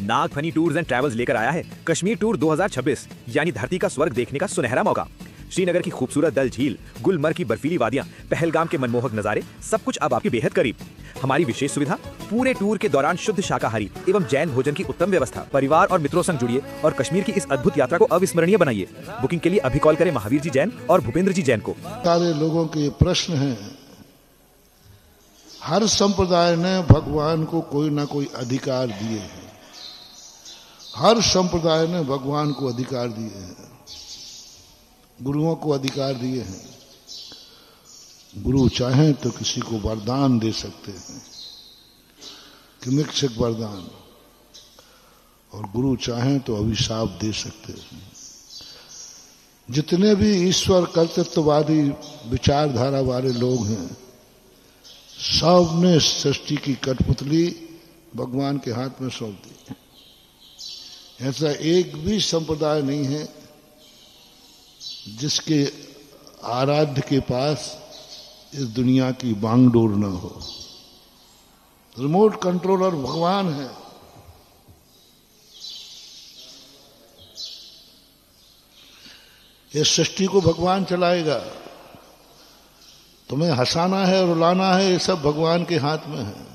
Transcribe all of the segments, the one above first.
Nagphani tours and travels लेकर आया है कश्मीर टूर 2026, यानी धरती का स्वर्ग देखने का सुनहरा मौका। श्रीनगर की खूबसूरत डल झील, गुलमर्ग की बर्फीली वादियां, पहलगाम के मनमोहक नजारे, सब कुछ अब आपके बेहद करीब। हमारी विशेष सुविधा, पूरे टूर के दौरान शुद्ध शाकाहारी एवं जैन भोजन की उत्तम व्यवस्था। परिवार और मित्रों संग जुड़िए और कश्मीर की इस अद्भुत यात्रा को अविस्मरणीय बनाइए। बुकिंग के लिए अभी कॉल करें महावीर जी जैन और भूपेंद्र जी जैन को। सारे लोगों के ये प्रश्न हैं। हर संप्रदाय ने भगवान को कोई ना कोई अधिकार दिए हैं। हर संप्रदाय ने भगवान को अधिकार दिए हैं, गुरुओं को अधिकार दिए हैं। गुरु चाहें तो किसी को वरदान दे सकते हैं, किमिक्षक वरदान, और गुरु चाहें तो अभिशाप दे सकते हैं। जितने भी ईश्वर कर्तृत्ववादी विचारधारा वाले लोग हैं, सब ने सृष्टि की कठपुतली भगवान के हाथ में सौंप दी। ऐसा एक भी संप्रदाय नहीं है जिसके आराध्य के पास इस दुनिया की बांगडोर न हो। रिमोट कंट्रोलर भगवान है। इस सृष्टि को भगवान चलाएगा। तुम्हें हंसाना है, रुलाना है, ये सब भगवान के हाथ में है।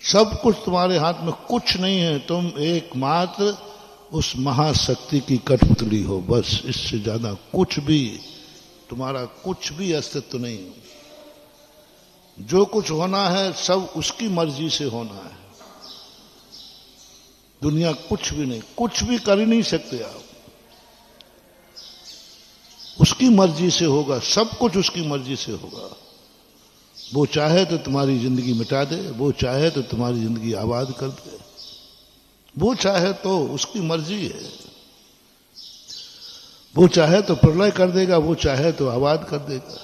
सब कुछ तुम्हारे हाथ में कुछ नहीं है। तुम एकमात्र उस महाशक्ति की कठपुतली हो, बस। इससे ज्यादा कुछ भी, तुम्हारा कुछ भी अस्तित्व नहीं। जो कुछ होना है सब उसकी मर्जी से होना है। दुनिया कुछ भी नहीं, कुछ भी कर ही नहीं सकते आप। उसकी मर्जी से होगा, सब कुछ उसकी मर्जी से होगा। वो चाहे तो तुम्हारी जिंदगी मिटा दे, वो चाहे तो तुम्हारी जिंदगी आबाद कर दे, वो चाहे तो, उसकी मर्जी है। वो चाहे तो प्रलय कर देगा, वो चाहे तो आबाद कर देगा।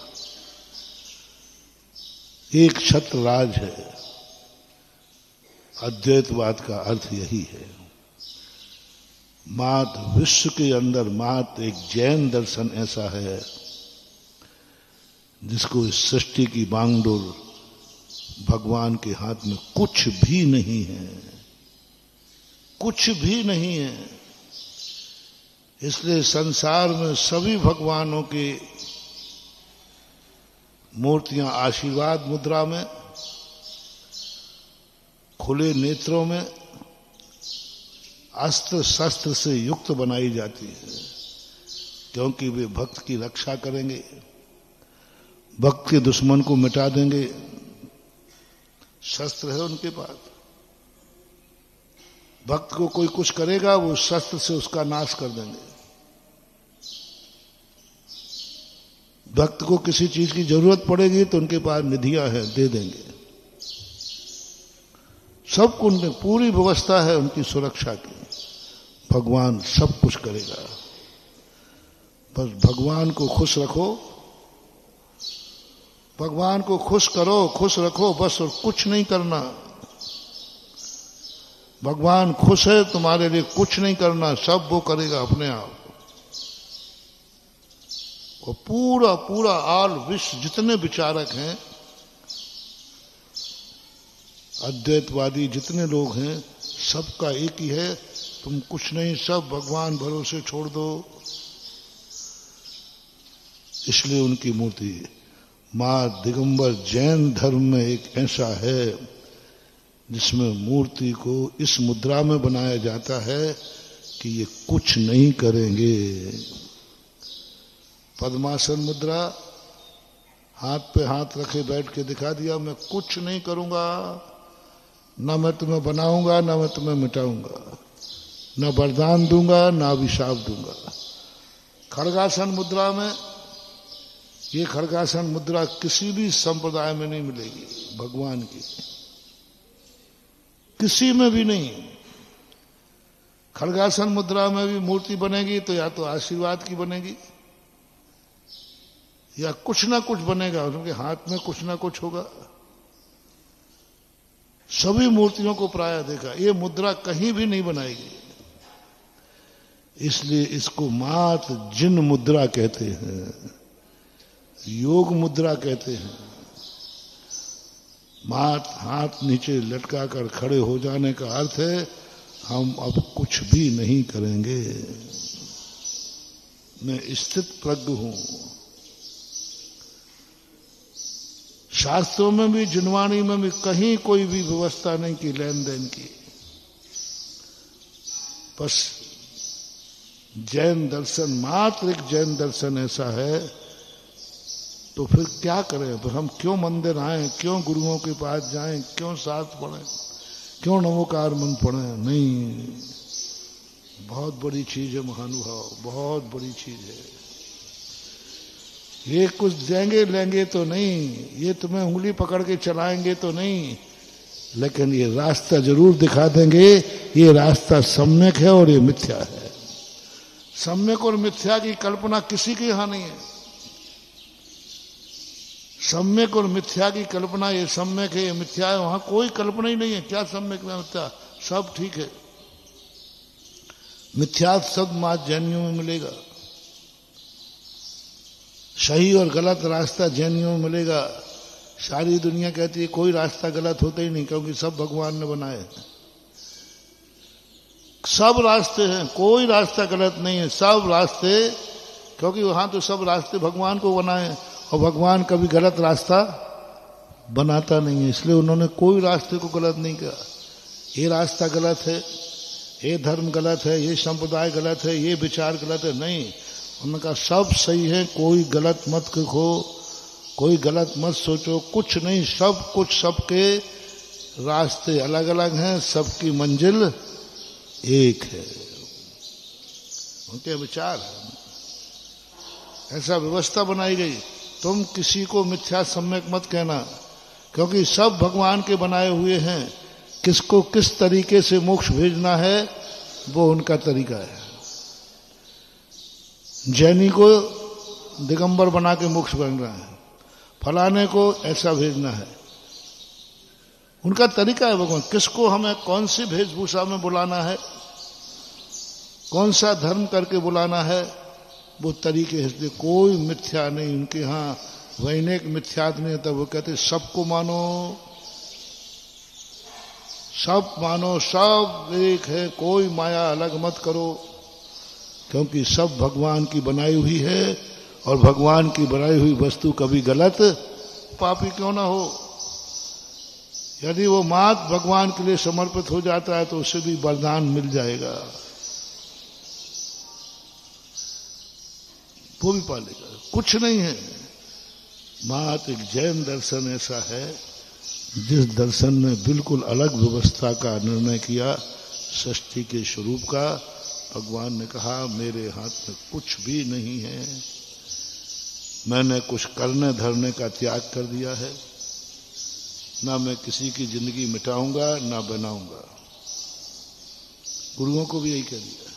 एक छत्र राज है। अद्वैतवाद का अर्थ यही है। मात विश्व के अंदर मात एक जैन दर्शन ऐसा है जिसको इस सृष्टि की बांगडोर भगवान के हाथ में कुछ भी नहीं है, कुछ भी नहीं है। इसलिए संसार में सभी भगवानों की मूर्तियां आशीर्वाद मुद्रा में, खुले नेत्रों में, अस्त्र शस्त्र से युक्त बनाई जाती है, क्योंकि वे भक्त की रक्षा करेंगे, भक्त के दुश्मन को मिटा देंगे। शस्त्र है उनके पास। भक्त को कोई कुछ करेगा, वो शस्त्र से उसका नाश कर देंगे। भक्त को किसी चीज की जरूरत पड़ेगी तो उनके पास निधियां हैं, दे देंगे। सब उनमें पूरी व्यवस्था है उनकी सुरक्षा की। भगवान सब कुछ करेगा। बस भगवान को खुश रखो, भगवान को खुश करो, खुश रखो, बस। और कुछ नहीं करना। भगवान खुश है, तुम्हारे लिए कुछ नहीं करना, सब वो करेगा अपने आप। और पूरा पूरा आल विश्व जितने विचारक हैं, अद्वैतवादी जितने लोग हैं, सबका एक ही है, तुम कुछ नहीं, सब भगवान भरोसे छोड़ दो। इसलिए उनकी मूर्ति मां दिगंबर जैन धर्म में एक ऐसा है जिसमें मूर्ति को इस मुद्रा में बनाया जाता है कि ये कुछ नहीं करेंगे। पद्मासन मुद्रा, हाथ पे हाथ रखे बैठ के दिखा दिया, मैं कुछ नहीं करूंगा, ना मैं तुम्हें बनाऊंगा, ना मैं तुम्हें मिटाऊंगा, ना वरदान दूंगा, ना अभिशाप दूंगा। खड़गासन मुद्रा में, ये खड़गासन मुद्रा किसी भी संप्रदाय में नहीं मिलेगी भगवान की, किसी में भी नहीं। खड़गासन मुद्रा में भी मूर्ति बनेगी तो या तो आशीर्वाद की बनेगी या कुछ ना कुछ बनेगा, उनके हाथ में कुछ ना कुछ होगा। सभी मूर्तियों को प्रायः देखा, ये मुद्रा कहीं भी नहीं बनाएगी। इसलिए इसको मात जिन मुद्रा कहते हैं, योग मुद्रा कहते हैं। हाथ नीचे लटकाकर खड़े हो जाने का अर्थ है हम अब कुछ भी नहीं करेंगे, मैं स्थित प्रज्ञ हूं। शास्त्रों में भी, जिनवाणी में भी कहीं कोई भी व्यवस्था नहीं की लेन देन की। बस जैन दर्शन, मात्र एक जैन दर्शन ऐसा है, तो फिर क्या करें? फिर हम क्यों मंदिर आए, क्यों गुरुओं के पास जाएं, क्यों शास्त्र पढ़ें, क्यों नमोकार मंत्र पढ़ें? नहीं, बहुत बड़ी चीज है महानुभाव, बहुत बड़ी चीज है। ये कुछ देंगे लेंगे तो नहीं, ये तुम्हें उंगली पकड़ के चलाएंगे तो नहीं, लेकिन ये रास्ता जरूर दिखा देंगे। ये रास्ता सम्यक है और ये मिथ्या है। सम्यक और मिथ्या की कल्पना किसी के यहां नहीं है। सम्यक और मिथ्या की कल्पना, ये सम्यक है ये मिथ्या है, वहां कोई कल्पना ही नहीं है। क्या सम्यक में मिथ्या, सब ठीक है। मिथ्या शब्द मात्र जैनियों में मिलेगा, सही और गलत रास्ता जैनियों में मिलेगा। सारी दुनिया कहती है कोई रास्ता गलत होता ही नहीं, क्योंकि सब भगवान ने बनाए हैं। सब रास्ते हैं, कोई रास्ता गलत नहीं है, सब रास्ते, क्योंकि वहां तो सब रास्ते भगवान को बनाए हैं और भगवान कभी गलत रास्ता बनाता नहीं है, इसलिए उन्होंने कोई रास्ते को गलत नहीं कहा। ये रास्ता गलत है, ये धर्म गलत है, ये संप्रदाय गलत है, ये विचार गलत है, नहीं। उन्होंने कहा सब सही है, कोई गलत मत कहो, कोई गलत मत सोचो, कुछ नहीं, सब कुछ, सबके रास्ते अलग अलग हैं, सबकी मंजिल एक है। उनके विचार है, ऐसा व्यवस्था बनाई गई। तुम किसी को मिथ्या सम्यक मत कहना, क्योंकि सब भगवान के बनाए हुए हैं। किसको किस तरीके से मोक्ष भेजना है वो उनका तरीका है। जैनी को दिगंबर बना के मोक्ष बनना है, फलाने को ऐसा भेजना है, उनका तरीका है। भगवान किसको हमें कौन सी वेशभूषा में बुलाना है, कौन सा धर्म करके बुलाना है, वो तरीके है। इसलिए कोई मिथ्या नहीं उनके यहाँ, वैनिक मिथ्यात्व नहीं होता। वो कहते सबको मानो, सब मानो, सब एक है, कोई माया अलग मत करो, क्योंकि सब भगवान की बनाई हुई है और भगवान की बनाई हुई वस्तु कभी गलत पापी क्यों ना हो। यदि वो मात्र भगवान के लिए समर्पित हो जाता है तो उसे भी वरदान मिल जाएगा, वो भी पालेगा। कुछ नहीं है, मात्र एक जैन दर्शन ऐसा है जिस दर्शन ने बिल्कुल अलग व्यवस्था का निर्णय किया। सृष्टि के स्वरूप का भगवान ने कहा मेरे हाथ में कुछ भी नहीं है, मैंने कुछ करने धरने का त्याग कर दिया है, ना मैं किसी की जिंदगी मिटाऊंगा ना बनाऊंगा। गुरुओं को भी यही कह दिया।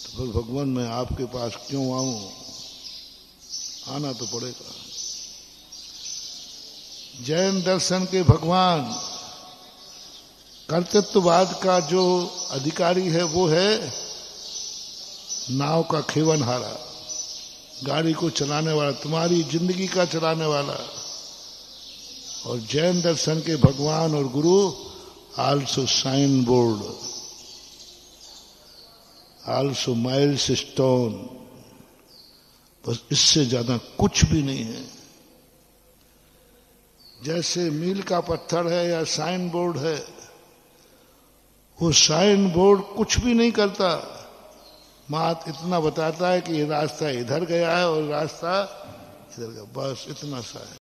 तो फिर भगवान मैं आपके पास क्यों आऊं, आना तो पड़ेगा। जैन दर्शन के भगवान कर्तृत्ववाद का जो अधिकारी है वो है नाव का खेवनहारा, गाड़ी को चलाने वाला, तुम्हारी जिंदगी का चलाने वाला। और जैन दर्शन के भगवान और गुरु also sign board, also miles stone, बस इससे ज्यादा कुछ भी नहीं है। जैसे मील का पत्थर है या साइन बोर्ड है, वो साइन बोर्ड कुछ भी नहीं करता, मात्र इतना बताता है कि ये रास्ता इधर गया है और रास्ता इधर गया, बस इतना सा है।